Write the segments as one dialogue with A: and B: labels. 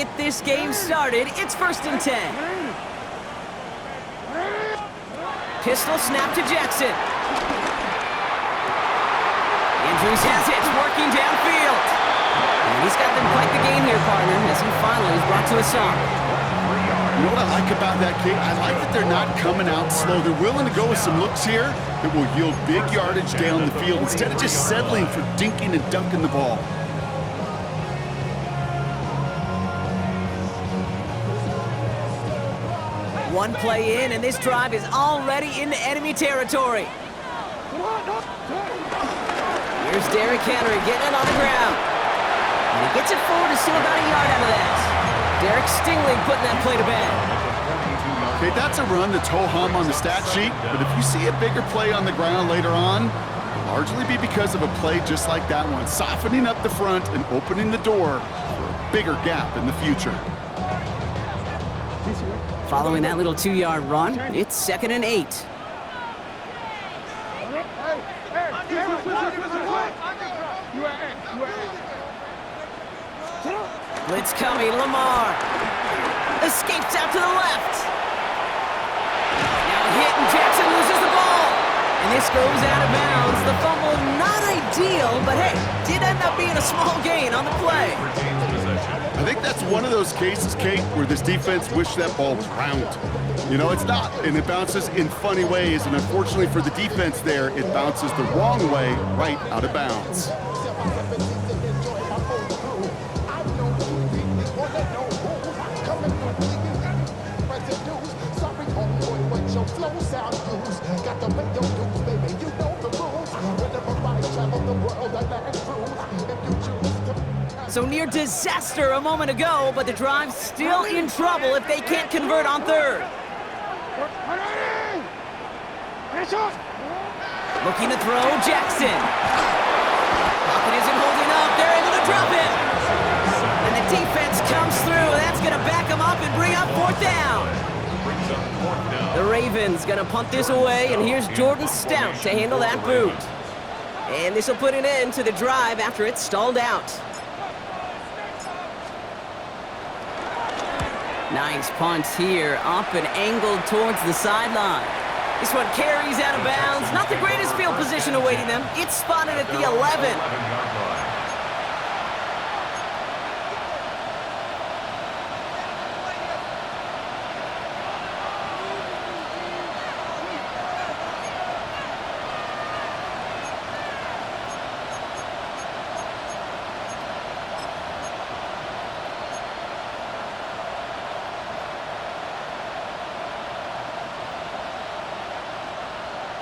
A: get this game started. It's 1st and 10. Pistol snap to Jackson. Andrews has it, working downfield. And he's got them quite the game here, partner, as he finally is brought to a stop.
B: You know what I like about that, Kate? I like that they're not coming out slow. They're willing to go with some looks here that will yield big yardage down the field instead of just settling for dinking and dunking the ball.
A: One play in, and this drive is already into enemy territory. Here's Derrick Henry getting it on the ground. And he gets it forward to still about a yard out of that. Derek Stingley putting that play to bed.
B: Okay, that's a run that's ho-hum on the stat sheet, but if you see a bigger play on the ground later on, it'll largely be because of a play just like that one, softening up the front and opening the door for a bigger gap in the future.
A: Following that little 2-yard run, it's 2nd and 8. Blitz coming, Lamar. Escapes out to the left. Now hit, and Jackson loses the ball. And this goes out of bounds. The fumble, not ideal, but hey, did end up being a small gain on the play.
B: I think that's one of those cases, Kate, where this defense wished that ball was round. You know, it's not, and it bounces in funny ways, and unfortunately for the defense there, it bounces the wrong way right out of bounds.
A: So near disaster a moment ago, but the drive's still in trouble if they can't convert on 3rd. Looking to throw, Jackson. Pocket isn't holding up, they're able to drop it. And the defense comes through, that's gonna back them up and bring up 4th down. The Ravens gonna punt this away, and here's Jordan Stout to handle that boot. And this will put an end to the drive after it's stalled out. Nice punt here, up and angled towards the sideline. This one carries out of bounds. Not the greatest field position awaiting them. It's spotted at the 11.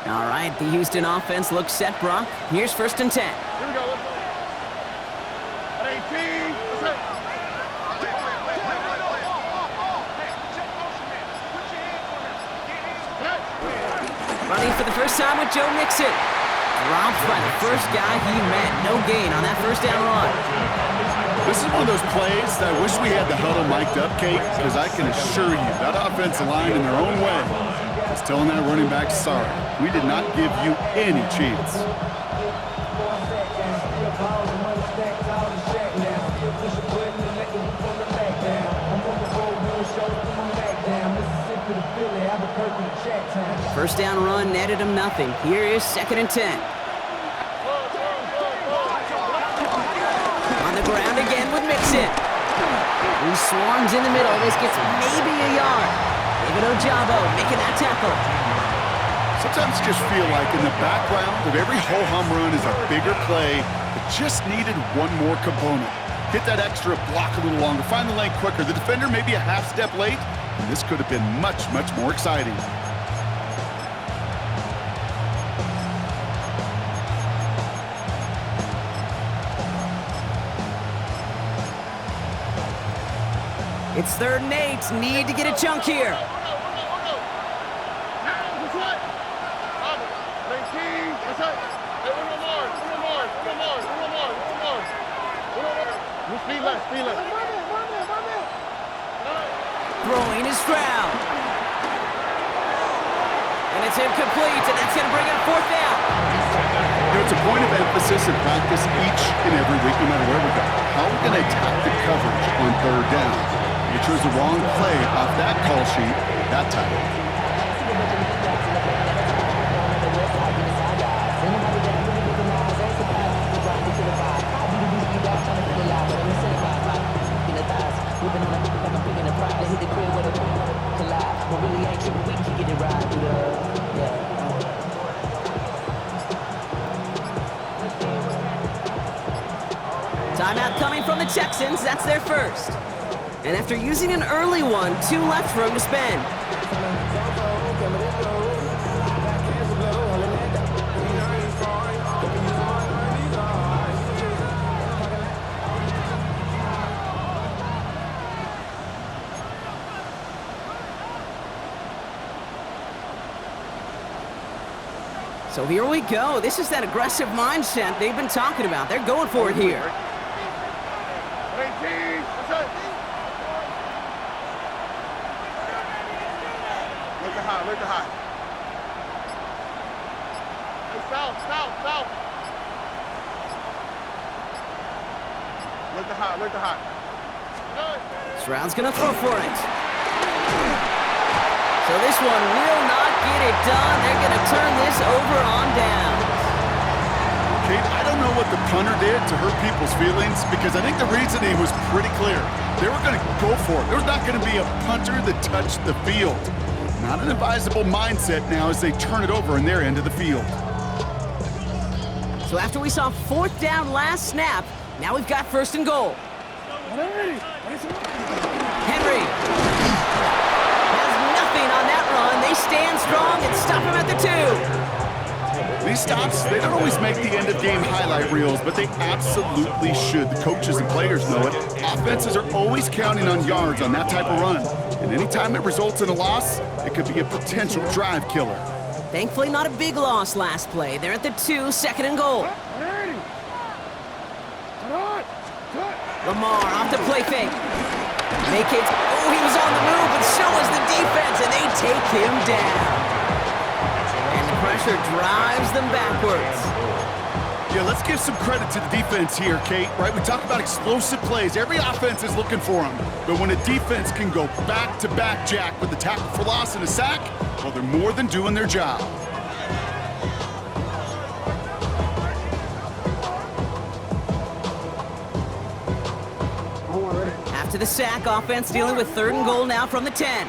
A: All right, the Houston offense looks set, Brock. Here's 1st and 10.
C: Here we go, let's go. At 18, let's go.
A: Running for the first time with Joe Mixon. Dropped by the first guy he met. No gain on that 1st down run.
B: This is one of those plays that I wish we had the huddle mic'd up, Kate, because I can assure you that offensive line in their own way is telling that running back, sorry, we did not give you any chance.
A: First down run netted him nothing. Here is 2nd and 10. On the ground again with Mixon. He swarms in the middle. This gets maybe a yard. David Ojabo making that tackle.
B: Sometimes just feel like in the background of every ho-hum run is a bigger play that just needed one more component. Hit that extra block a little longer, find the lane quicker. The defender may be a half step late, and this could have been much, much more exciting.
A: It's 3rd and 8. Need to get a chunk here. Throwing is Stroud. And it's incomplete, and that's going to bring up 4th down.
B: It's a point of emphasis in practice each and every week, no matter where we go. How are we going to attack the coverage on third down? We chose the wrong play off that call sheet that time.
A: Timeout coming from the Texans. That's their first. And after using an early one, 2 left for him to spend. So here we go. This is that aggressive mindset they've been talking about. They're going for it here.
C: Look at high. Hey, south. Look at high.
A: Stroud's gonna throw for it. So this one will not get it done. They're gonna turn this over on down.
B: Kate, I don't know what the punter did to hurt people's feelings because I think the reasoning was pretty clear. They were gonna go for it. There's not gonna be a punter that touched the field. Not an advisable mindset now as they turn it over in their end of the field.
A: So after we saw 4th down last snap, now we've got 1st and goal. Henry has nothing on that run. They stand strong and stop him at the 2.
B: These stops, they don't always make the end-of-game highlight reels, but they absolutely should. The coaches and players know it. Offenses are always counting on yards on that type of run. And anytime it results in a loss, it could be a potential drive killer.
A: Thankfully, not a big loss last play. They're at the 2, 2nd and goal. Lamar off the play fake. Vacates. Oh, he was on the move, but so was the defense, and they take him down. And the pressure drives them backwards.
B: Yeah, let's give some credit to the defense here, Kate, right? We talk about explosive plays. Every offense is looking for them. But when a defense can go back-to-back, Jack, with the tackle for loss and a sack, well, they're more than doing their job.
A: After the sack, offense dealing with 3rd and goal now from the 10.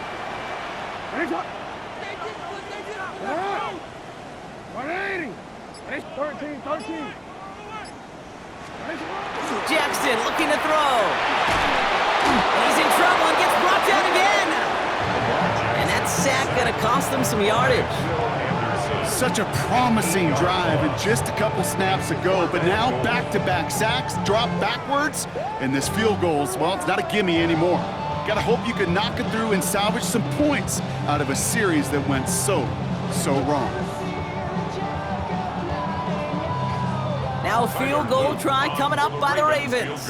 A: Jackson looking to throw. He's in trouble and gets brought down again. And that sack gonna cost them some yardage.
B: Such a promising drive and just a couple snaps ago, but now back-to-back sacks, drop backwards, and this field goal's, well, it's not a gimme anymore. Gotta hope you can knock it through and salvage some points out of a series that went so wrong.
A: Now a field goal try coming up by the Ravens.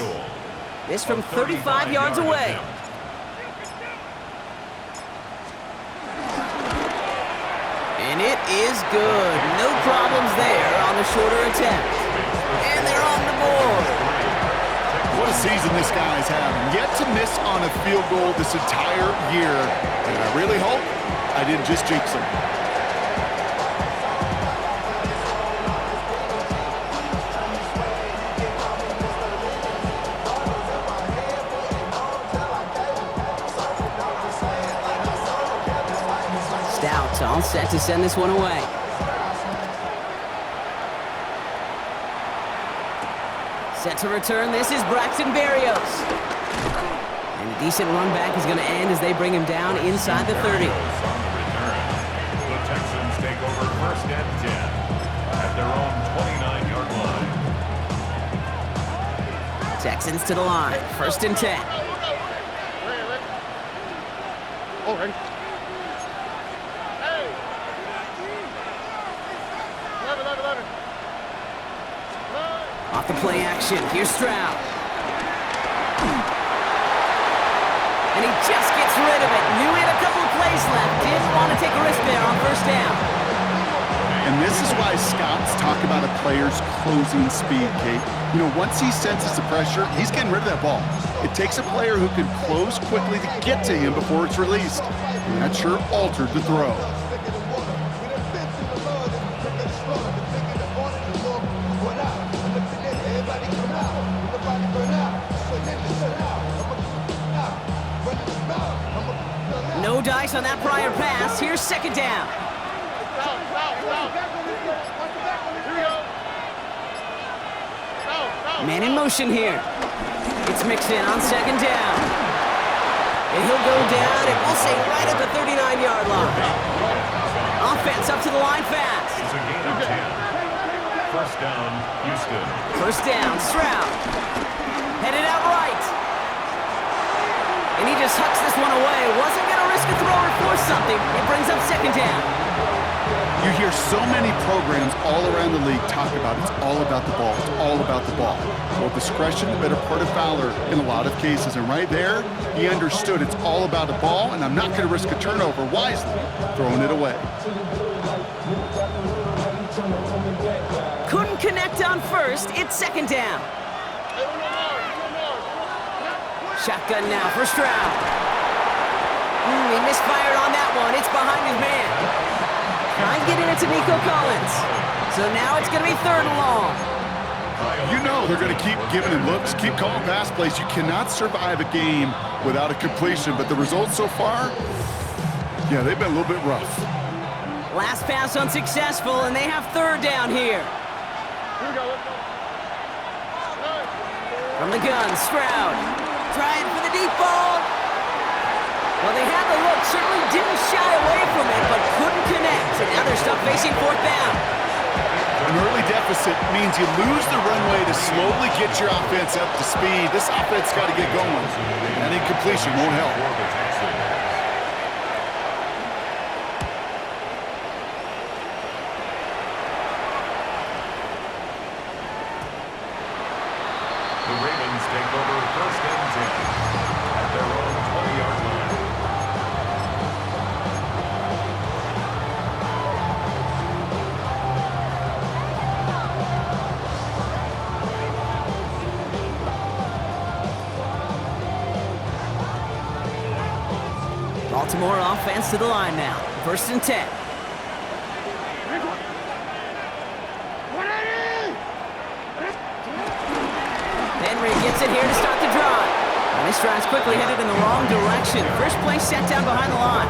A: This from 35 yards away. And it is good. No problems there on the shorter attempt. And they're on the board.
B: What a season this guy's having. Yet to miss on a field goal this entire year. And I really hope I didn't just jinx him.
A: Stout all set to send this one away. Set to return, this is Braxton Berrios. And a decent run back is going to end as they bring him down inside the 30.
D: The Texans take over 1st and 10 at their own 29-yard line.
A: Texans to the line, 1st and 10.
C: All right.
A: Off the play action, here's Stroud. And he just gets rid of it. Knew he had a couple of plays left. Didn't want to take a risk there on 1st down.
B: And this is why scouts talk about a player's closing speed, Kate. You know, once he senses the pressure, he's getting rid of that ball. It takes a player who can close quickly to get to him before it's released. And that sure altered the throw.
A: No dice on that prior pass. Here's second down. Man in motion here. It's mixed in on second down. And he'll go down, and we'll say right at the 39-yard line. Offense up to the line fast.
D: It's a gain of 10. First down, Houston.
A: First down, Stroud. Headed out right. And he just hucks this one away. Wasn't going to risk a throw or force something. It brings up second down.
B: You hear so many programs all around the league talk about it's all about the ball, it's all about the ball. Well, discretion, the better part of valor in a lot of cases. And right there, he understood it's all about the ball, and I'm not going to risk a turnover wisely, throwing it away.
A: Couldn't connect on first. It's second down. Shotgun now for Stroud. He misfired on that one. It's behind his man. Trying to get it to Nico Collins. So now it's going to be third and long.
B: You know they're going to keep giving him looks, keep calling pass plays. You cannot survive a game without a completion, but the results so far, yeah, they've been a little bit rough.
A: Last pass unsuccessful, and they have third down here. From the gun, Stroud. Trying for the deep ball. Well, they had the look, certainly didn't shy away from it, but couldn't connect. And now they're stuck facing fourth down.
B: An early deficit means you lose the runway to slowly get your offense up to speed. This offense got to get going. That incompletion won't help.
D: The Ravens take over first and 10 at their own 20-yard line.
A: Baltimore offense to the line now. First and 10. Henry gets it here to start the drive. And this drive's quickly headed in the wrong direction. First play set down behind the line.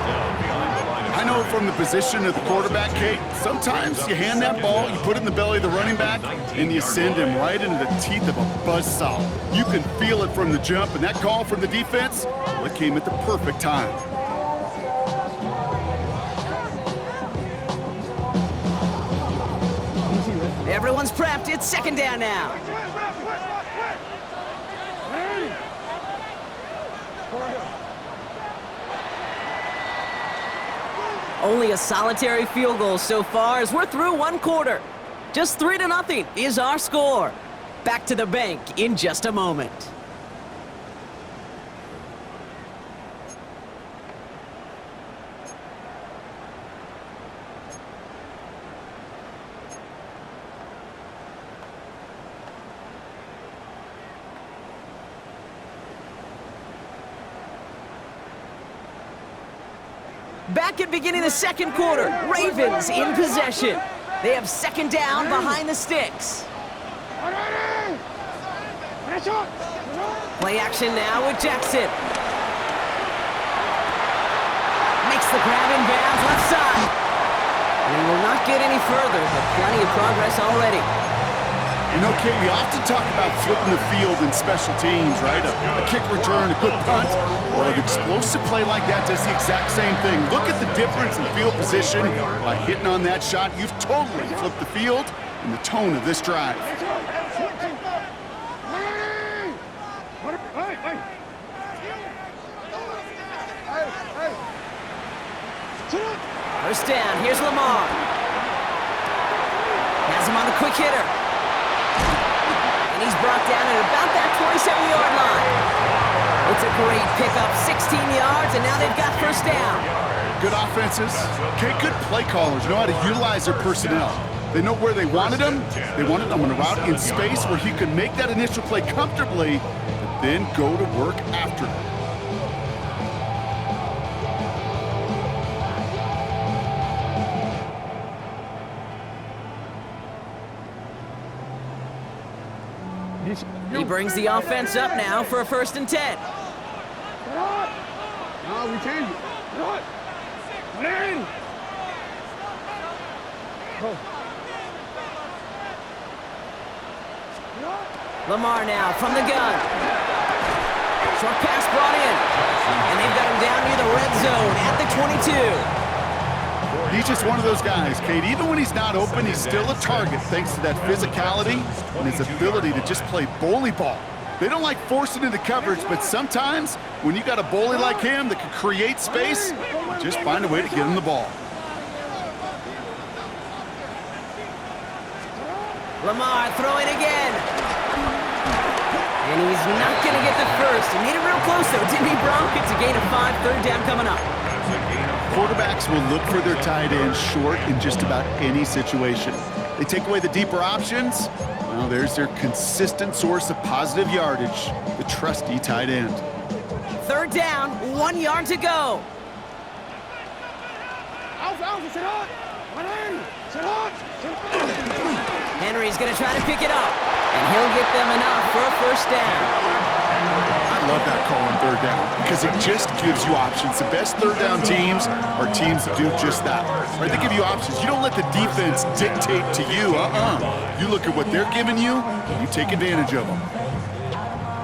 B: I know from the position of the quarterback, Kate, sometimes you hand that ball, you put it in the belly of the running back, and you send him right into the teeth of a buzzsaw. You can feel it from the jump, and that call from the defense, well, it came at the perfect time.
A: Everyone's prepped. It's second down now. Only a solitary field goal so far as we're through one quarter. Just 3-0 is our score. Back to the bank in just a moment. Back at beginning the second quarter, Ravens in possession. They have second down behind the sticks. Play action now with Jackson. Makes the grab in bounds left side. And he will not get any further, but plenty of progress already.
B: You know, Kate, we often talk about flipping the field in special teams, right? A kick return, a good punt, or an explosive play like that does the exact same thing. Look at the difference in field position. By hitting on that shot, you've totally flipped the field and the tone of this drive.
A: First down, here's Lamar. Has him on the quick hitter. And he's brought down at about that 27-yard line. It's a great pickup, 16 yards, and now they've got first down.
B: Good offenses. Okay, good play callers know how to utilize their personnel. They know where they wanted him. They wanted him on a route in space where he could make that initial play comfortably, but then go to work after it.
A: He brings the offense up now for a 1st and 10.
C: No, we change it. What? Man!
A: Lamar now from the gun. Short pass brought in. And they've got him down near the red zone at the 22.
B: He's just one of those guys, Kate. Even when he's not open, he's still a target thanks to that physicality and his ability to just play bully ball. They don't like forcing into coverage, but sometimes when you got a bully like him that can create space, just find a way to get him the ball.
A: Lamar throwing again. And he's not going to get the first. He made it real close, though, didn't he, Bronk? It's a gain of 5, 3rd down coming up.
B: Quarterbacks will look for their tight end short in just about any situation. They take away the deeper options. Well, there's their consistent source of positive yardage, the trusty tight end.
A: 3rd down, 1 yard to go. Henry's going to try to pick it up, and he'll get them enough for a 1st down.
B: I love that call on 3rd down because it just gives you options. The best 3rd down teams are teams that do just that. Right? They give you options. You don't let the defense dictate to you. You look at what they're giving you, and you take advantage of them.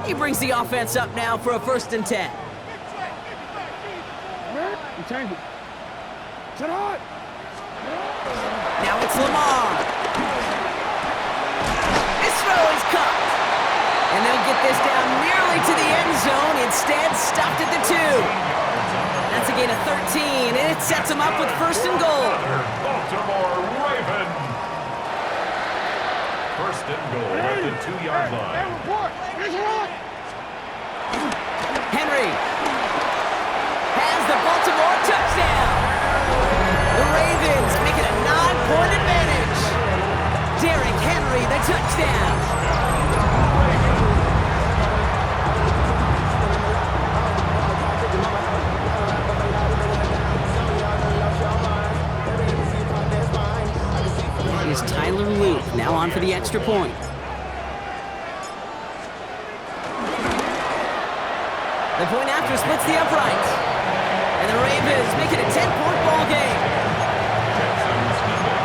A: He brings the offense up now for a 1st and 10.
C: You change it.
A: Now it's Lamar. This throw is caught. And they'll get this down nearly to the end zone. Instead, stopped at the 2. That's a gain of 13, and it sets them up with 1st and goal.
D: Baltimore Raven. 1st and goal at the 2-yard line.
A: Henry has the Baltimore touchdown. The Ravens make it a 9-point advantage. Derrick Henry, the touchdown. Is Tyler Luke now on for the extra point. The point after splits the uprights. And the Ravens make it a 10-point ball game.
D: Texans nothing.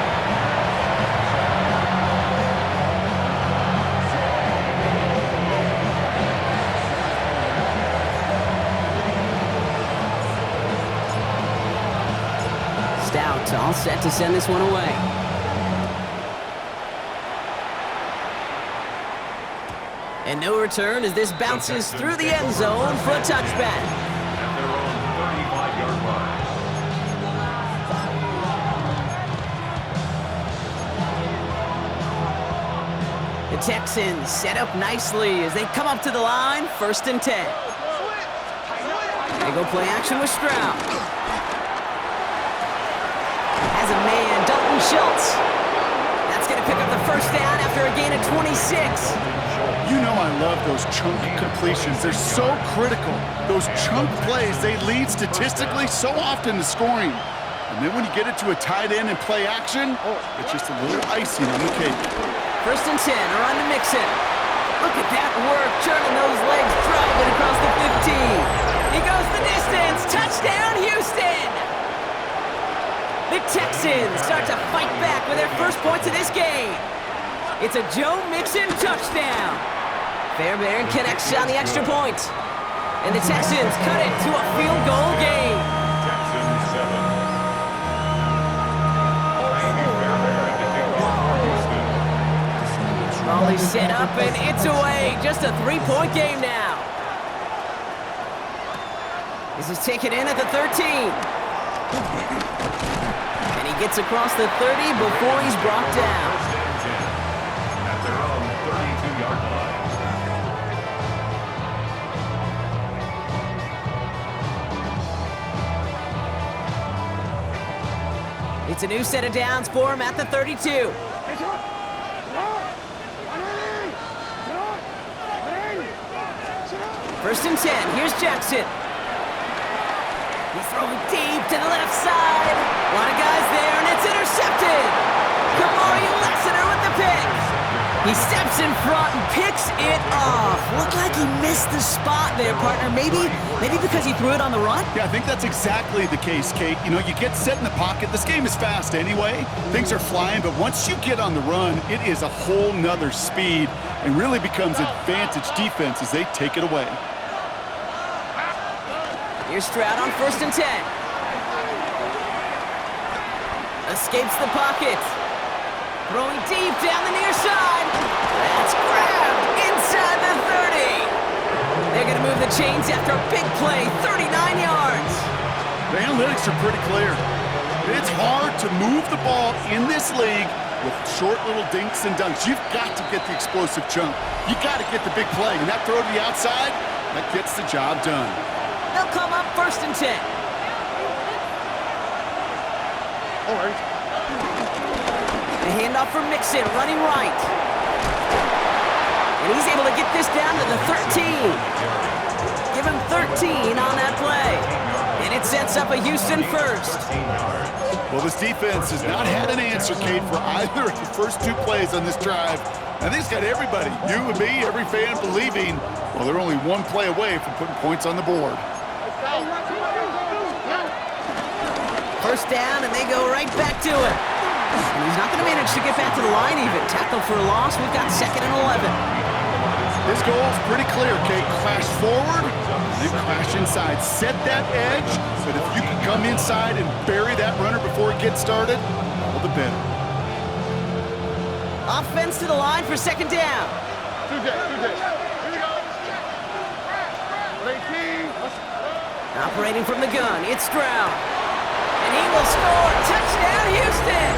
A: Stout all set to send this one away. And no return as this bounces through the end zone for a touchback.
D: At their own 35-yard line.
A: The Texans set up nicely as they come up to the line, 1st and 10. They go play action with Stroud. As a man, Dalton Schultz. That's going to pick up the 1st down after a gain of 26.
B: You know I love those chunk completions. They're so critical. Those chunk plays, they lead statistically so often to scoring. And then when you get it to a tight end and play action, it's just a little icing on the cake.
A: 1st and 10, around to Mixon. Look at that work, churning those legs, driving across the 15. He goes the distance. Touchdown, Houston! The Texans start to fight back with their 1st points of this game. It's a Joe Mixon touchdown. Fairbairn connects on the extra point. And the Texans cut it to a field goal game.
D: Texans 7. Fairbairn to kick off for Houston.
A: Raleigh set up and it's away. Just a 3-point game now. This is taken in at the 13. And he gets across the 30 before he's brought down.
D: At their own 32-yard line.
A: It's a new set of downs for him at the 32. First and 10, here's Jackson. He's throwing deep to the left side. A lot of guys there, and it's intercepted. Kamari Lassiter with the pick. He steps in front and picks it off. Looked like he missed the spot there, partner. Maybe because he threw it on the run?
B: Yeah, I think that's exactly the case, Kate. You know, you get set in the pocket. This game is fast anyway. Things are flying, but once you get on the run, it is a whole nother speed and really becomes advantage defense as they take it away.
A: Here's Stroud on first and 10. Escapes the pocket. Throwing deep down the near side. That's grabbed inside the 30. They're going to move the chains after a big play, 39 yards.
B: The analytics are pretty clear. It's hard to move the ball in this league with short little dinks and dunks. You've got to get the explosive chunk. You got to get the big play. And that throw to the outside, that gets the job done.
A: They'll come up first and 10.
C: All right.
A: The handoff for Mixon, running right. And he's able to get this down to the 13. Give him 13 on that play. And it sets up a Houston first.
B: Well, this defense has not had an answer, Kate, for either of the first two plays on this drive. I think it's got everybody, you and me, every fan believing, well, they're only one play away from putting points on the board.
A: First down, and they go right back to it. And he's not going to manage to get back to the line even. Tackle for a loss. We've got 2nd and 11.
B: His goal is pretty clear, Kate. Crash forward, then crash inside. Set that edge, but if you can come inside and bury that runner before it gets started, all the better.
A: Offense to the line for 2nd down.
C: Here we go. 18.
A: Operating from the gun, it's Stroud. And he will score. Touchdown, Houston!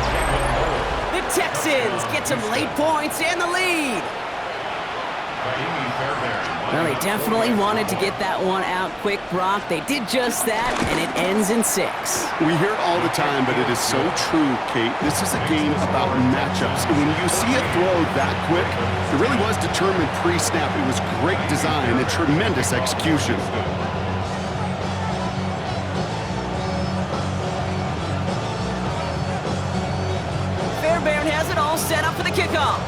A: The Texans get some late points and the lead. Well, they definitely wanted to get that one out quick, Brock. They did just that, and it ends in 6.
B: We hear it all the time, but it is so true, Kate. This is a game about matchups. And when you see a throw that quick, it really was determined pre-snap. It was great design and tremendous execution.
A: Fairbairn has it all set up for the kickoff.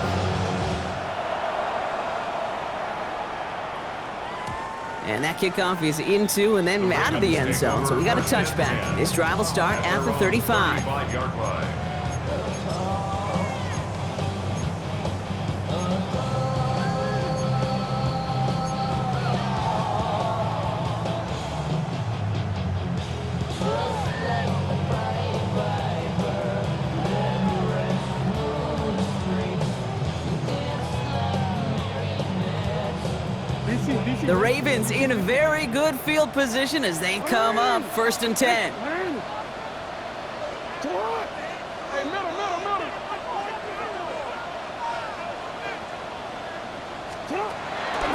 A: And that kickoff is into and then out of the end zone. So we got a touchback. This drive will start at the 35. The Ravens in a very good field position as they come up 1st and 10.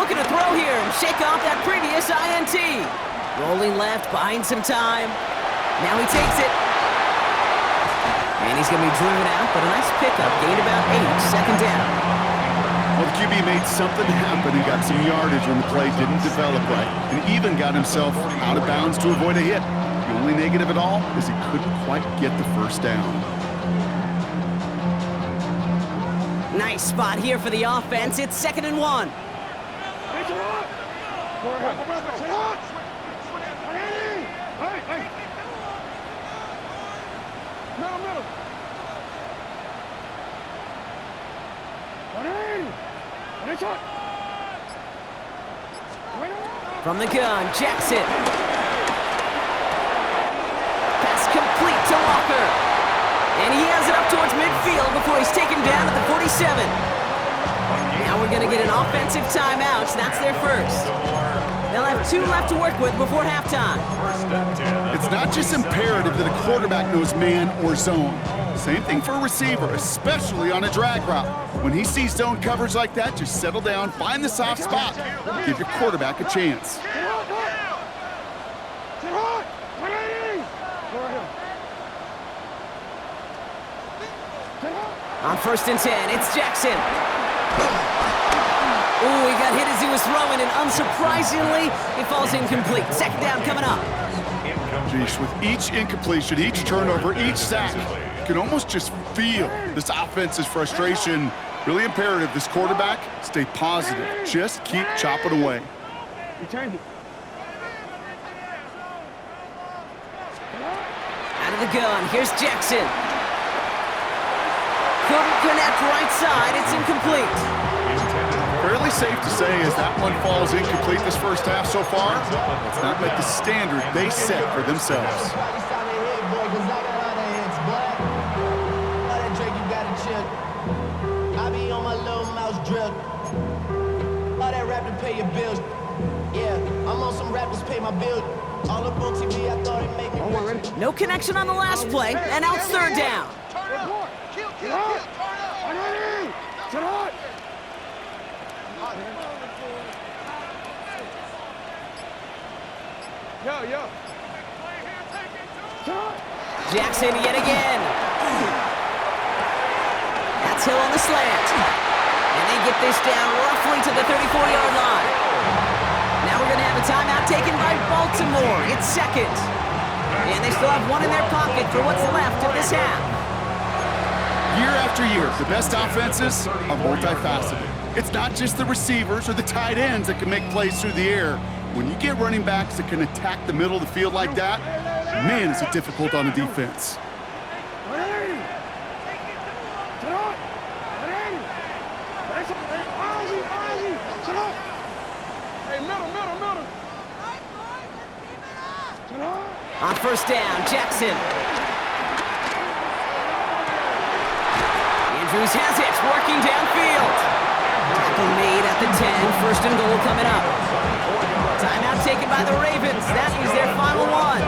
A: Looking to throw here and shake off that previous INT. Rolling left, buying some time. Now he takes it. And he's going to be driven out, but a nice pickup. Gained about 8, 2nd down.
B: Well, the QB made something happen and got some yardage when the play didn't develop right, and even got himself out of bounds to avoid a hit. The only negative at all is he couldn't quite get the first down.
A: Nice spot here for the offense. It's 2nd and 1. From the gun, Jackson. Pass complete to Walker. And he has it up towards midfield before he's taken down at the 47. Now we're going to get an offensive timeout. So that's their first. They'll have 2 left to work with before halftime.
B: It's not just imperative that a quarterback knows man or zone. Same thing for a receiver, especially on a drag route. When he sees zone coverage like that, just settle down, find the soft spot, give your quarterback a chance.
A: On 1st and 10, it's Jackson. Ooh, he got hit as he was throwing, and unsurprisingly, it falls incomplete. 2nd down coming up.
B: Jeez, with each incompletion, each turnover, each sack, you can almost just feel this offense's frustration. Really imperative this quarterback stay positive. Just keep chopping away.
A: Out of the gun, here's Jackson. Couldn't connect right side, it's incomplete.
B: Fairly safe to say as that one falls incomplete this first half so far, it's not met the standard they set for themselves.
E: I be on my little mouse drill. All that rap to pay your bills. Yeah, I'm on some rappers pay my bill. All up on TV, I thought it made me rich.
A: No connection on the last play, and now it's 3rd down. Jackson yet again. That's Hill on the slant. And they get this down roughly to the 34-yard line. Now we're going to have a timeout taken by Baltimore. It's 2nd. And they still have one in their pocket for what's left of this half.
B: Year after year, the best offenses are multifaceted. It's not just the receivers or the tight ends that can make plays through the air. When you get running backs that can attack the middle of the field like that, man, is it difficult on the defense.
A: On 1st down, Jackson. Andrews has it, working downfield. Tackle made at the 10, 1st and goal coming up. Timeout taken by the Ravens. That is their final one.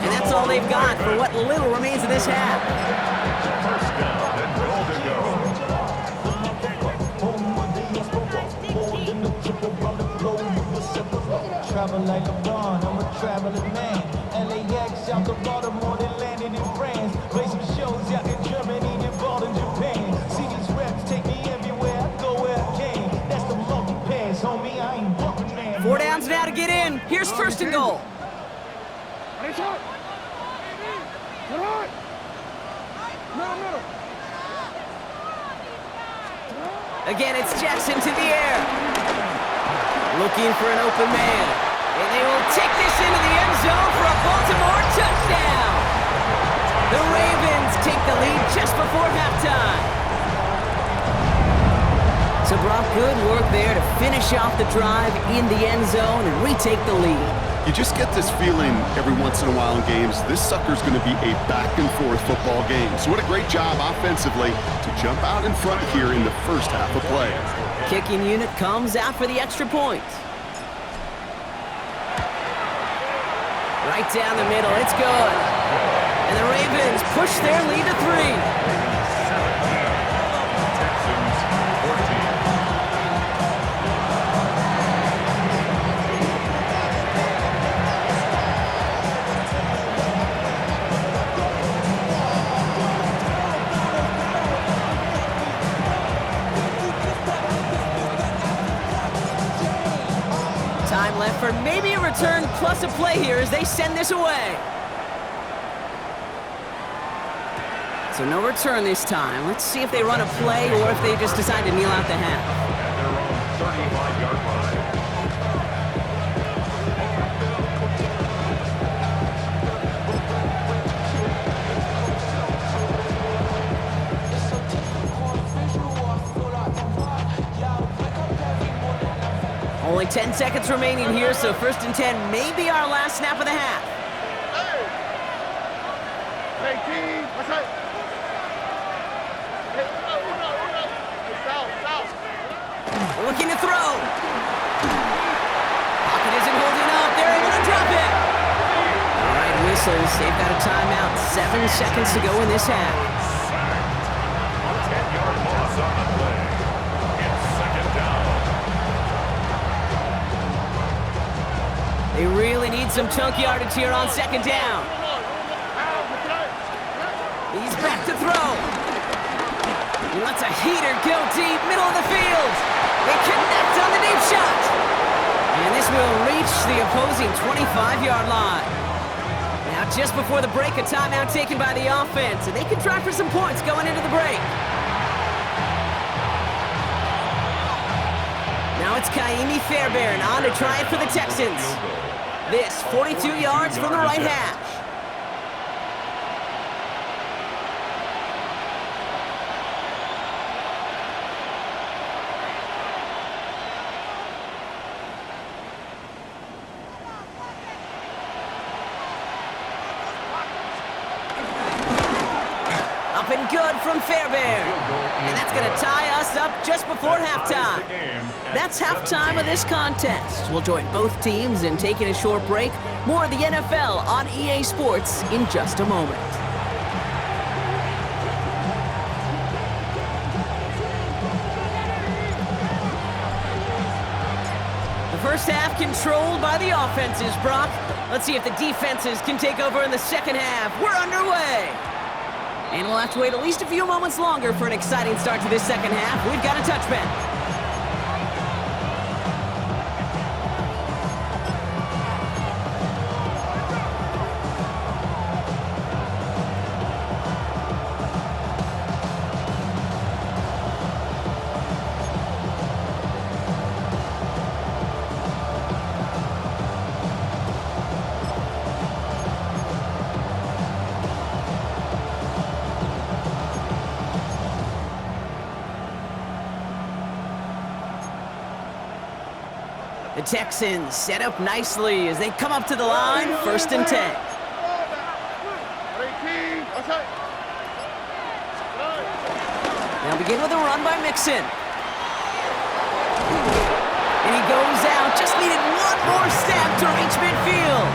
A: And that's all they've got for what little remains of this half.
D: First down and goal to go.
E: Travel like a bond, I'm a traveling man. LAX out to Baltimore, then landed in France. Play some shows out in Germany, then ball in Japan. See these reps take me everywhere, I go where I can. That's the monkey pass, homie, I ain't walking, man.
A: 4 downs now to get in. Here's 1st and goal. Again, it's Jackson to the air. Looking for an open man. And they will take this into the end zone for a Baltimore touchdown. The Ravens take the lead just before halftime. So Brock, good work there to finish off the drive in the end zone and retake the lead.
B: You just get this feeling every once in a while in games, this sucker's going to be a back-and-forth football game. So what a great job offensively to jump out in front here in the first half of play.
A: Kicking unit comes out for the extra point. Right down the middle, it's good. And the Ravens push their lead to 3.
D: Texans 14.
A: Time left for maybe a return plus a play here as they send this away. So no return this time. Let's see if they run a play or if they just decide to kneel out the half.
D: At their own 35-yard line.
A: Only 10 seconds remaining here, so 1st and 10 may be our last snap of the half.
C: Hey, team. What's up? Hey, south.
A: Looking to throw. Pocket isn't holding up. They're able to drop it. All right, whistles. They've got a timeout. 7 seconds to go in this half.
D: 10-yard loss on the play. It's 2nd down.
A: They really need some chunk yardage here on 2nd down. He's back to throw. He lets a heater go deep, middle of the field. They connect on the deep shot. And this will reach the opposing 25-yard line. Now, just before the break, a timeout taken by the offense, and they can try for some points going into the break. Now it's Kaimi Fairbairn on to try it for the Texans. This 42 yards from the right hash. Up and good from Fairbairn. And that's going to tie us up just before halftime. That's halftime of this contest. We'll join both teams in taking a short break. More of the NFL on EA Sports in just a moment. The first half controlled by the offenses, Brock. Let's see if the defenses can take over in the second half. We're underway. And we'll have to wait at least a few moments longer for an exciting start to this second half. We've got a touchback. The Texans set up nicely as they come up to the line, 1st and 10. Now begin with a run by Mixon. And he goes out, just needed one more step to reach midfield.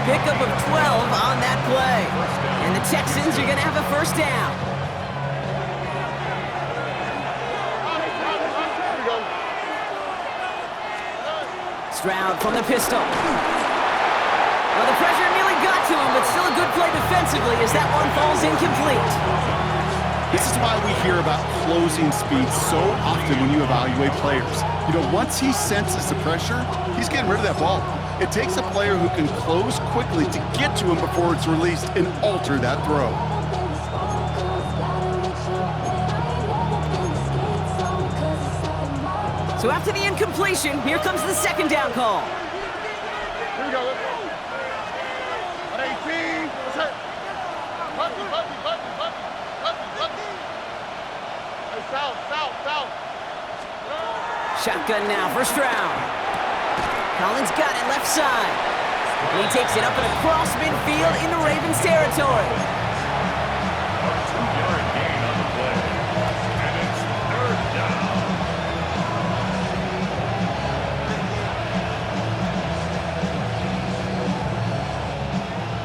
A: Pickup of 12 on that play. And the Texans are going to have a first down. Stroud from the pistol. Well, the pressure nearly got to him, but still a good play defensively as that one falls incomplete.
B: This is why we hear about closing speed so often when you evaluate players. You know, once he senses the pressure, he's getting rid of that ball. It takes a player who can close quickly to get to him before it's released and alter that throw.
A: So after the incompletion, here comes the second down call.
C: Here we go. At 18, what's that? Puppy. Hey, south.
A: Shotgun now for Stroud. Collins got it left side. And he takes it up and across midfield into Ravens territory.
D: A 2-yard gain on the play. And it's 3rd down.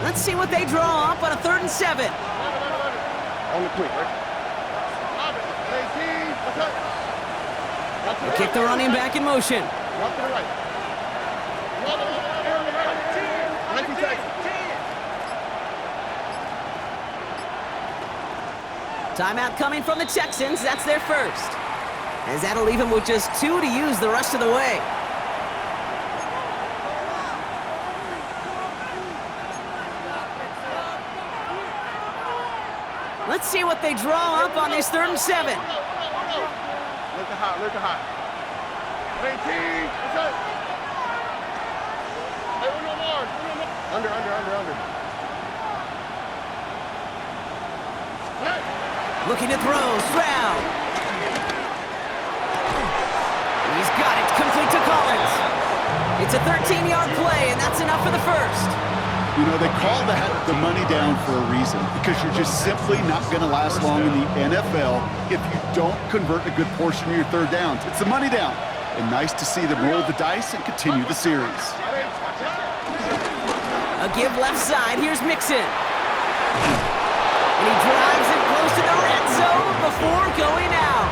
A: Let's see what they draw up on a 3rd and 7.
C: On the quick, right? 18, what's that?
A: They kick the running back in motion.
C: Walk to the right. 19 seconds.
A: Timeout coming from the Texans. That's their first. As that'll leave them with just 2 to use the rest of the way. Let's see what they draw up on this 3rd and 7.
C: Look at hot. 18, what's that? Hey, we're no more. Under. Hey.
A: Looking to throw, Stroud. He's got it, complete to Collins. It's a 13-yard play, and that's enough for the first.
B: You know, they call that the money down for a reason, because you're just simply not going to last long in the NFL if you don't convert a good portion of your 3rd downs. It's the money down. And nice to see them roll the dice and continue the series.
A: A give left side, here's Mixon. And he drives it close to the red zone before going out.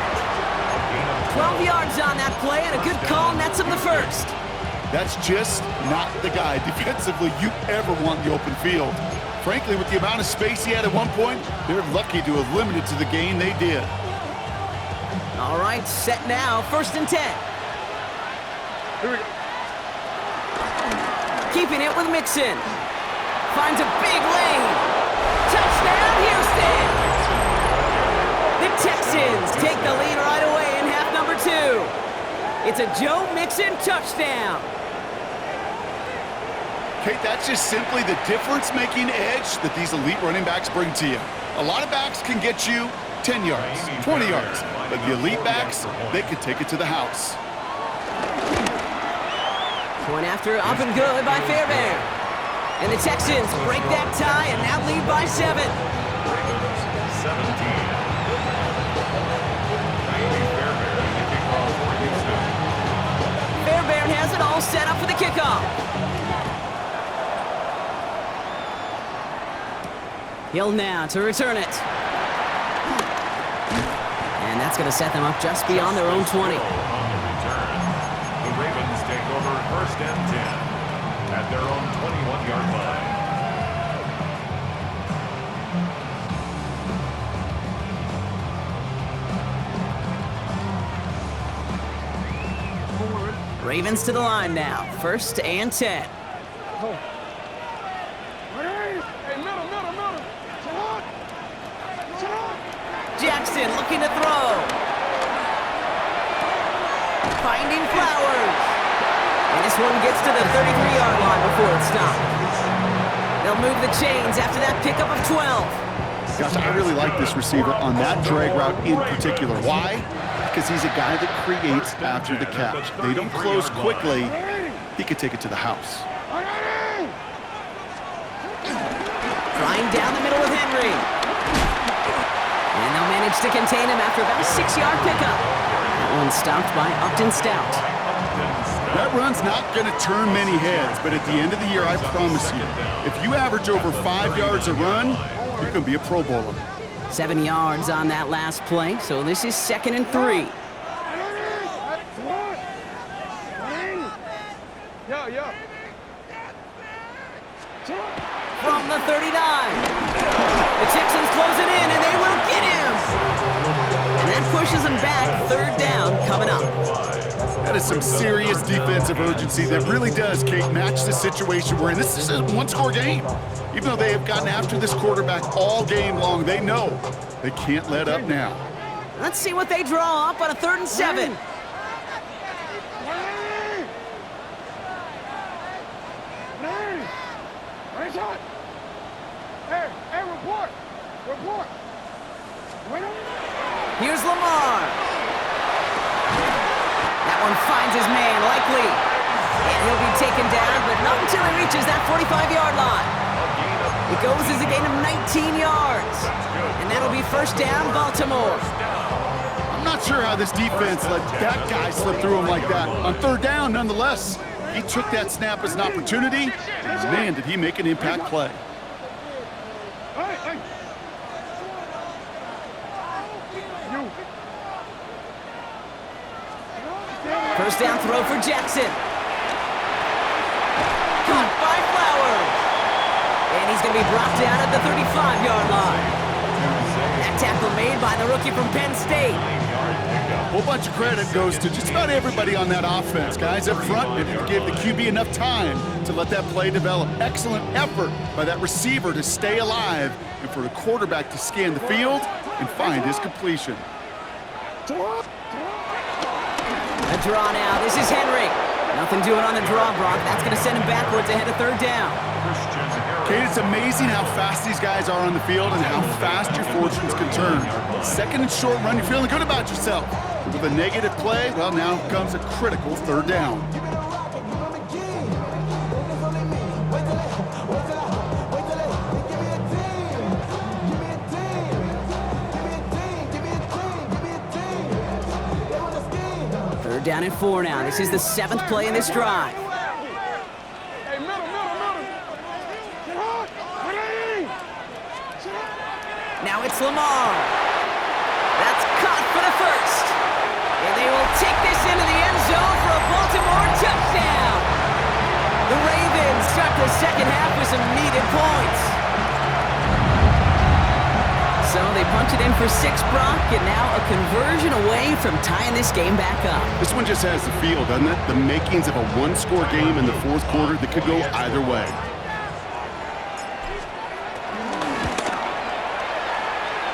A: 12 yards on that play, and a good call nets him the first.
B: That's just not the guy defensively you ever want in the open field. Frankly, with the amount of space he had at one point, they're lucky to have limited to the gain they did.
A: All right, set now, 1st and 10.
C: Here we go.
A: Keeping it with Mixon. Finds a big lane. Touchdown, Houston! The Texans take the lead right away in half number 2. It's a Joe Mixon touchdown.
B: Kate, that's just simply the difference-making edge that these elite running backs bring to you. A lot of backs can get you 10 yards, 20 yards, but the elite backs, they can take it to the house.
A: Point after up and good by Fairbairn. And the Texans break that tie and now lead by 7.
D: Ravens 17.
A: Fairbairn has it all set up for the kickoff. Hill now to return it. And that's going to set them up just beyond their own 20.
D: On the return, the Ravens take over 1st and 10 at their own 21-yard line.
A: Ravens to the line now. 1st and 10.
C: Hey, middle.
A: Jackson looking to throw. Finding Flowers. And this one gets to the 33-yard line before it stops. They'll move the chains after that pickup of 12.
B: Gosh, I really like this receiver on that drag route in particular. Why? Because he's a guy that creates after the catch. They don't close quickly. He could take it to the house.
A: Flying down the middle with Henry. And they'll manage to contain him after about a 6-yard pickup. That one stopped by Upton Stout.
B: That run's not going to turn many heads, but at the end of the year, I promise you, if you average over 5 yards a run, you're going to be a Pro Bowler.
A: 7 yards on that last play, so this is 2nd and 3.
C: Yeah.
A: From the 39. The Texans close it in, and they will get him. And that pushes them back. 3rd down coming up.
B: That is some serious defensive urgency that really does, Kate, match the situation we're in. This is a one-score game. Even though they have gotten after this quarterback all game long, they know they can't let up now.
A: Let's see what they draw up on a 3rd and 7.
C: Hey, report.
A: Here's Lamar. That one finds his man, likely. And he'll be taken down, but not until he reaches that 45-yard line. It goes as a gain of 19 yards. And that'll be 1st down, Baltimore.
B: I'm not sure how this defense let that guy slip through him like that. On 3rd down, nonetheless, he took that snap as an opportunity, and man, did he make an impact play.
C: Hey.
A: First down throw for Jackson. Caught by Flowers. And he's going to be brought down at the 35-yard line. That tackle made by the rookie from Penn State.
B: A whole bunch of credit goes to just about everybody on that offense. Guys up front, they didn't give the QB enough time to let that play develop. Excellent effort by that receiver to stay alive and for the quarterback to scan the field and find his completion.
A: A draw now. This is Henry. Nothing doing on the draw, Brock. That's going to send him backwards ahead of 3rd down.
B: Kate, it's amazing how fast these guys are on the field and how fast your fortunes can turn. 2nd and short run, you're feeling good about yourself. But with a negative play, well, now comes a critical 3rd down.
A: Down at 4 now. This is the 7th play in this drive.
C: Hey, middle.
A: Now it's Lamar. That's caught for the 1st. And they will take this into the end zone for a Baltimore touchdown. The Ravens start the 2nd half with some needed points. So they punch it in for 6, Brock, and now a conversion away from tying this game back up.
B: This one just has the feel, doesn't it? The makings of a one-score game in the fourth quarter that could go either way.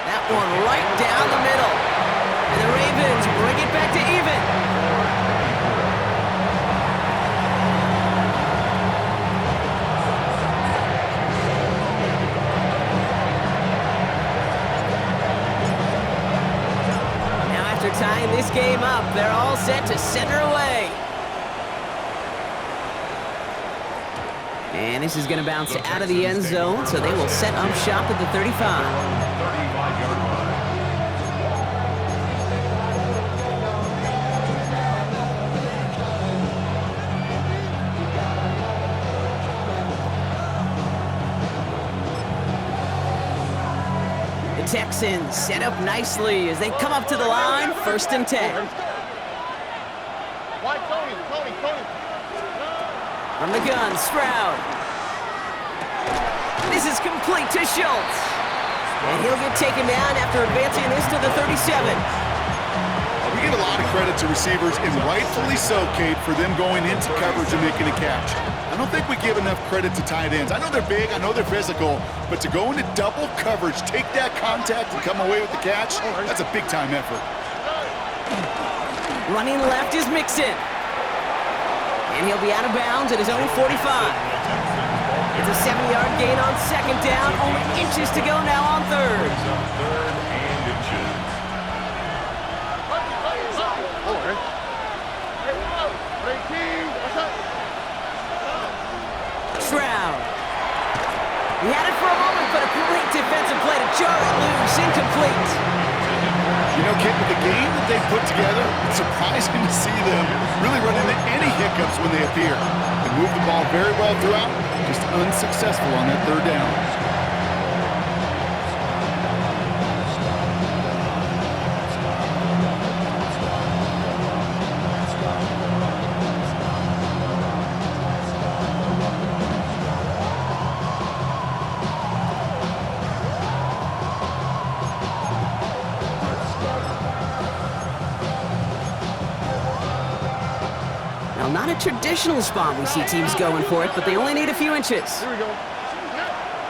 A: That one right down the middle. And the Ravens bring it back to even. Tying this game up, they're all set to center away. And this is going to bounce out of the end zone, so they will set up shop at the 35.
D: 35-yard
A: Texans set up nicely as they come up to the line, 1st and 10. From the gun, Stroud. This is complete to Schultz. And he'll get taken down after advancing this to the 37.
B: We give a lot of credit to receivers, and rightfully so, Kate, for them going into coverage and making a catch. I don't think we give enough credit to tight ends. I know they're big, I know they're physical, but to go into double coverage, take that contact, and come away with the catch, that's a big-time effort.
A: Running left is Mixon. And he'll be out of bounds at his own 45. It's a 7-yard gain on 2nd down, only inches to go now on 3rd.
D: 3rd and inches.
A: Stroud. He had it for a moment, but a great defensive play to jar it loose, incomplete.
B: You know, Kit, with the game that they put together, it's surprising to see them really run into any hiccups when they appear. They move the ball very well throughout, just unsuccessful on that 3rd down.
A: Not a traditional spot we see teams going for it, but they only need a few inches.
C: Here we go.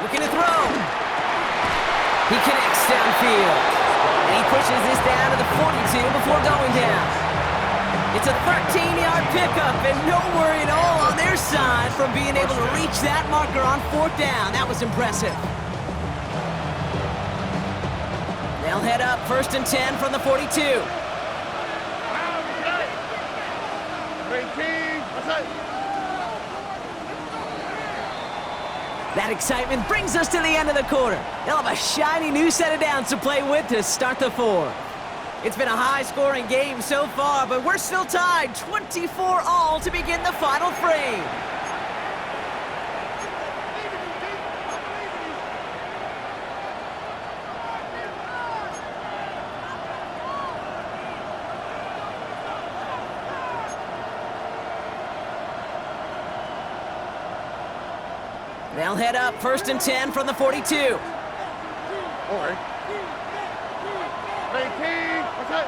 A: Looking to throw. He connects downfield. And he pushes this down to the 42 before going down. It's a 13-yard pickup, and no worry at all on their side from being able to reach that marker on 4th down. That was impressive. They'll head up 1st and 10 from the 42. That excitement brings us to the end of the quarter. They'll have a shiny new set of downs to play with to start the 4th. It's been a high-scoring game so far, but we're still tied 24-all to begin the final frame. They'll head up 1st and 10 from the 42.
C: All right. 18. What's that?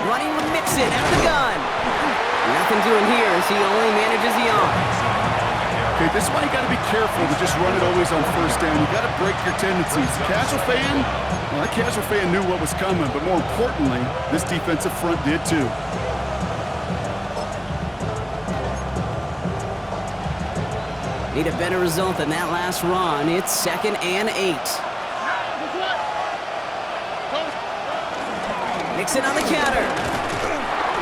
A: Running with Mixon out of the gun. Nothing doing here as he only manages the arm.
B: Okay, this is why you got to be careful to just run it always on 1st down. You got to break your tendencies. Casual fan, well, that casual fan knew what was coming, but more importantly, this defensive front did too.
A: Need a better result than that last run. It's 2nd and 8. Mixon on the counter.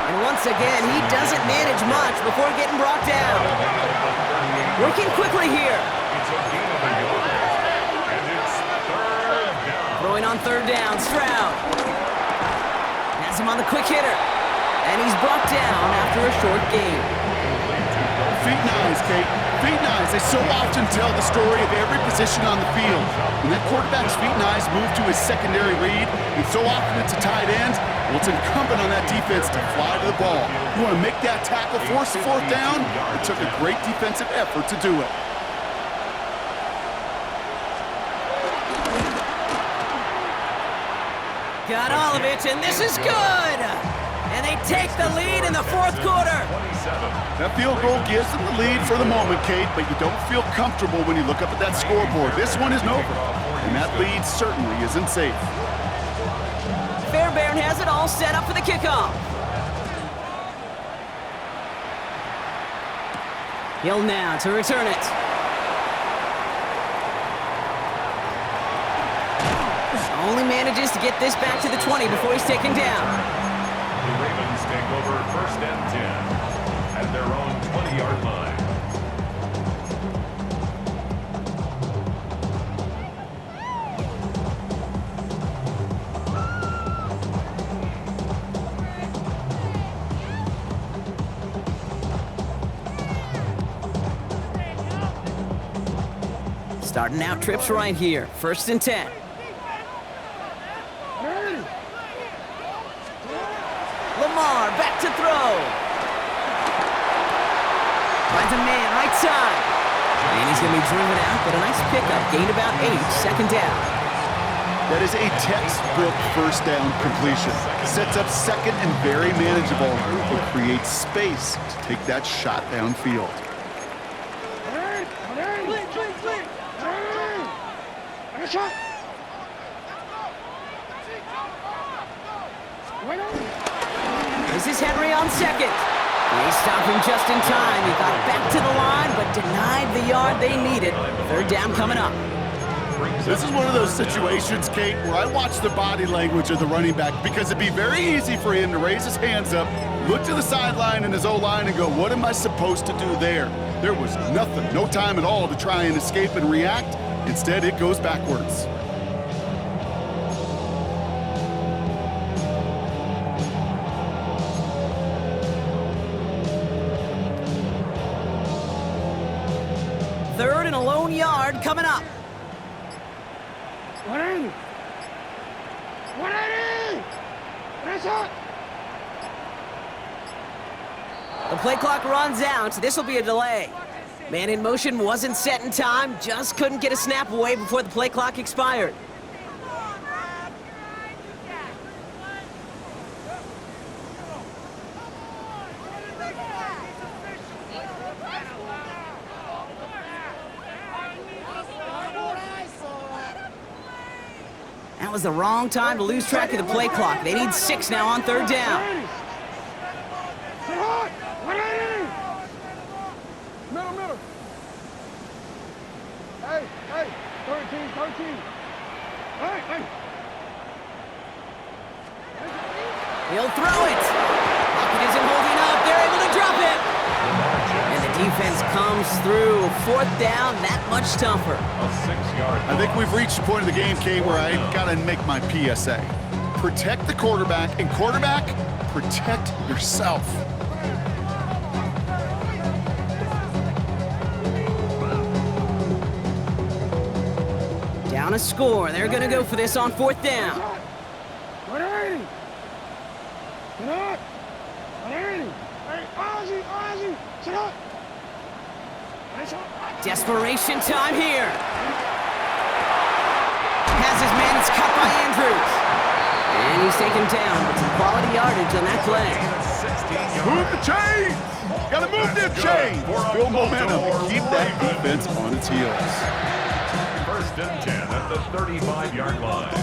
A: And once again, he doesn't manage much before getting brought down. Working quickly here.
D: It's a gain of a yard. And it's 3rd down.
A: Throwing on 3rd down, Stroud. Has him on the quick hitter. And he's brought down after a short gain.
B: feet and eyes, Kate. Feet and eyes, they so often tell the story of every position on the field. When that quarterback's feet and eyes move to his secondary read, and so often it's a tight end, well, it's incumbent on that defense to fly to the ball. You want to make that tackle, force the fourth down? It took a great defensive effort to do it.
A: Got all of it, and this is good! And they take the lead in the fourth quarter.
B: That field goal gives them the lead for the moment, Kate, but you don't feel comfortable when you look up at that scoreboard. This one isn't over, and that lead certainly isn't safe.
A: Fairbairn has it all set up for the kickoff. Hill now to return it. Only manages to get this back to the 20 before he's taken down.
D: The Ravens take over first and 10 at their own 20-yard line.
A: Starting out trips right here. First and 10. Lamar back to throw. Finds a man right side. And he's going to be driven out, but a nice pickup. Gained about 8, second down.
B: That is a textbook first down completion. Sets up second and very manageable, but creates space to take that shot downfield.
A: This is Henry on second. They stop him just in time. He got back to the line, but denied the yard they needed. Third down coming up.
B: This is one of those situations, Kate, where I watch the body language of the running back because it'd be very easy for him to raise his hands up, look to the sideline and his O-line and go, what am I supposed to do there? There was nothing, no time at all to try and escape and react. Instead, it goes backwards.
A: Third and a lone yard coming up.
C: 180. 180. That's it.
A: The play clock runs out. This will be a delay. Man in motion wasn't set in time. Just couldn't get a snap away before the play clock expired. That was the wrong time to lose track of the play clock. They need 6 now on third down.
C: 180. Middle. Hey, 13. Hey.
A: He'll throw it. Pocket isn't holding up. They're able to drop it. And the defense comes through. Fourth down, that much tougher.
D: A 6-yard.
B: I think we've reached the point of the game, Kate, where I gotta make my PSA. Protect the quarterback, and quarterback, protect yourself.
A: Down a score. They're going to go for this on fourth down.
C: 180. Sit up. 180. Hey, Ozzy. Sit up.
A: Desperation time here. Has his man. It's cut by Andrews. And he's taken down with some quality yardage on that play.
B: Move the chains! Gotta move them chains! Build momentum and keep that defense on its heels.
D: First and 10 at the 35-yard line.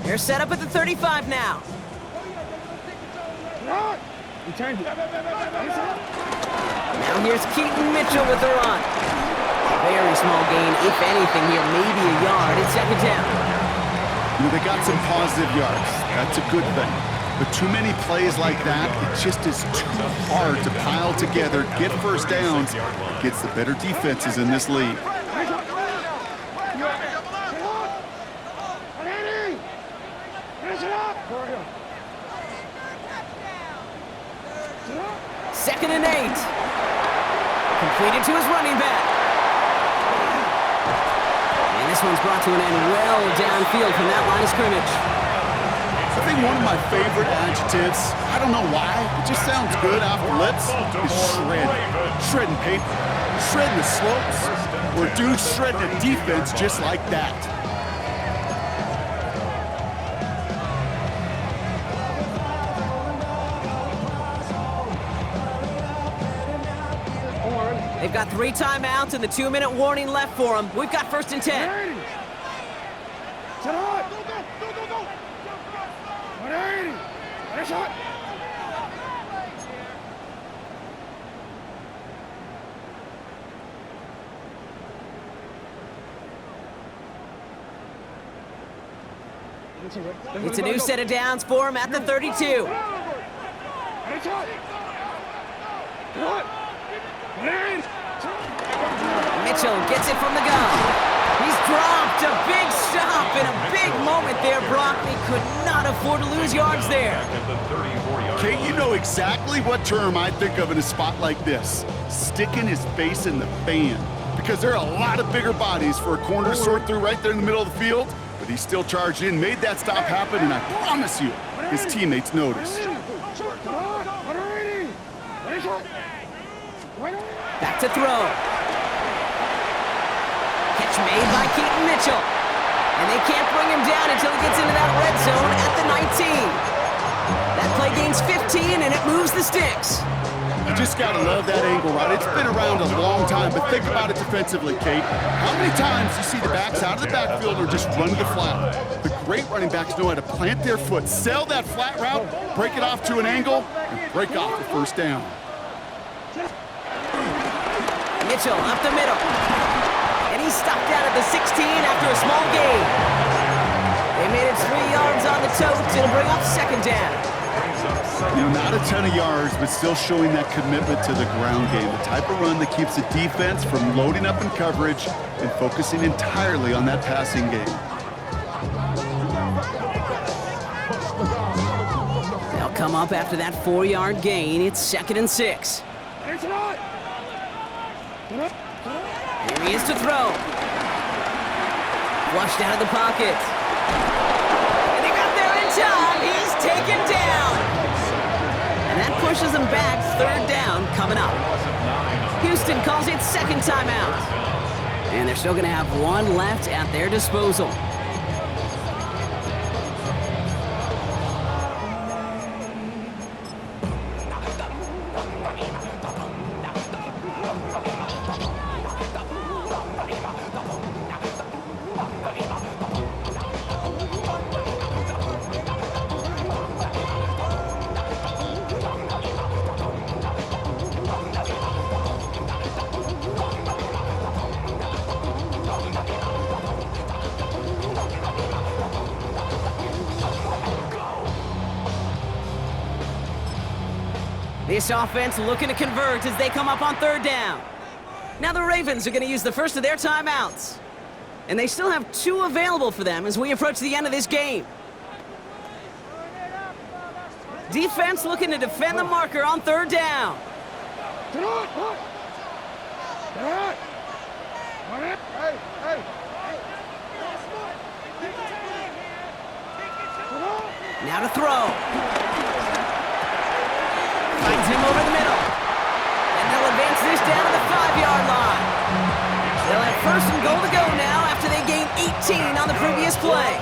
A: They're set up at the 35 now.
C: He turned it.
A: Now here's Keaton Mitchell with the run. Very small gain, if anything here, maybe a yard. It's second down.
B: You know, they got some positive yards. That's a good thing. But too many plays like that, it just is too hard to pile together, get first downs against the better defenses in this league.
A: 2nd and 8. Completed to his running back. And this one's brought to an end well downfield from that line of scrimmage.
B: I think one of my favorite adjectives, I don't know why, it just sounds good off the lips, is shred. Shredding paper, shredding the slopes, or dude shredding a defense just like that.
A: They've got 3 timeouts and the 2-minute warning left for them. We've got 1st and 10.
C: Set up! Go! 180! Ready, shot!
A: It's a new set of downs for him at the 32.
C: Ready, shot!
A: Mitchell gets it from the gun. He's dropped a big stop and a big moment there, Brock. They could not afford to lose yards there.
D: At the 34-yard
B: Kate, you know exactly what term I think of in a spot like this. Sticking his face in the fan. Because there are a lot of bigger bodies for a corner to sort through right there in the middle of the field, but he still charged in, made that stop happen, and I promise you, his teammates noticed.
A: Back to throw. Catch made by Keaton Mitchell. And they can't bring him down until he gets into that red zone at the 19. That play gains 15, and it moves the sticks.
B: You just gotta love that angle, right? It's been around a long time, but think about it defensively, Kate. How many times you see the backs out of the backfield or just run the flat? The great running backs know how to plant their foot, sell that flat route, break it off to an angle, and break off the 1st down.
A: Mitchell up the middle. And he's stopped out at the 16 after a small gain. They made it 3 yards on the tote. It'll bring up 2nd down.
B: You know, not a ton of yards, but still showing that commitment to the ground game. The type of run that keeps the defense from loading up in coverage and focusing entirely on that passing game.
A: They'll come up after that 4-yard gain. It's 2nd and 6. Here he is to throw. Flushed out of the pocket. And they got there in time. He's taken down. And that pushes them back. 3rd down coming up. Houston calls it 2nd timeout. And they're still going to have 1 left at their disposal. This offense looking to convert as they come up on 3rd down. Now the Ravens are going to use the first of their timeouts. And they still have 2 available for them as we approach the end of this game. Defense looking to defend the marker on 3rd down. Now to throw. Finds him over the middle. And they'll advance this down to the 5-yard line. They'll have 1st and goal to go now after they gained 18 on the previous play.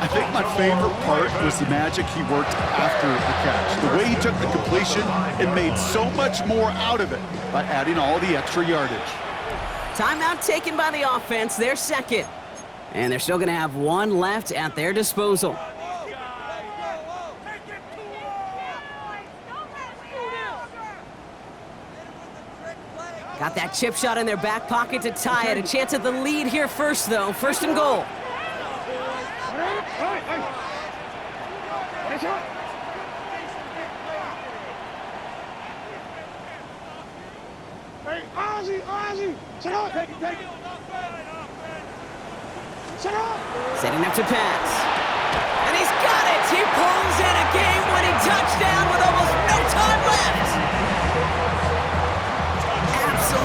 B: I think my favorite part was the magic he worked after the catch. The way he took the completion and made so much more out of it by adding all the extra yardage.
A: Timeout taken by the offense, their 2nd. And they're still going to have 1 left at their disposal. Got that chip shot in their back pocket to tie it. A chance at the lead here first, though. 1st and goal.
C: Hey, Ozzy! Sit up! Take it! Sit up!
A: Setting up to pass. And he's got it! He pulls in a game-winning touchdown with almost no time left!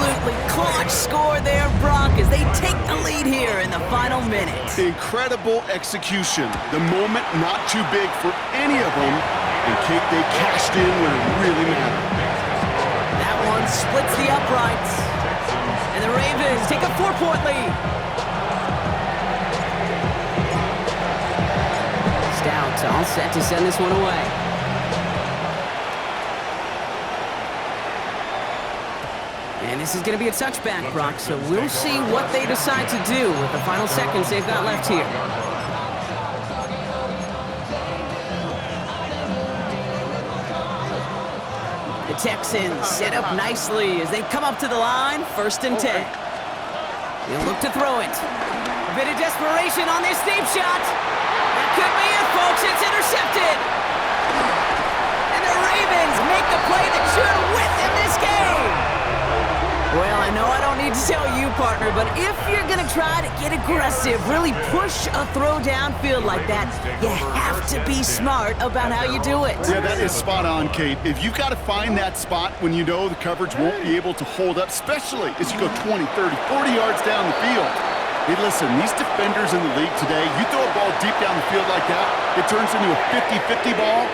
A: Absolutely clutch score there, Brock, as they take the lead here in the final minute.
B: Incredible execution. The moment not too big for any of them. And Kate, they cashed in when it really mattered.
A: That one splits the uprights. And the Ravens take a 4-point lead. Stout all set to send this one away. And this is going to be a touchback, Brock, so we'll see what they decide to do with the final seconds they've got left here. The Texans set up nicely as they come up to the line, 1st and 10. They'll look to throw it. A bit of desperation on this deep shot. That could be it, folks. It's intercepted. And the Ravens make the play that should win them this game. Well, I know I don't need to tell you, partner, but if you're going to try to get aggressive, really push a throw downfield like that, you have to be smart about how you do it.
B: Yeah, that is spot on, Kate. If you've got to find that spot when you know the coverage won't be able to hold up, especially as you go 20, 30, 40 yards down the field. Hey, listen, these defenders in the league today, you throw a ball deep down the field like that, it turns into a 50-50 ball,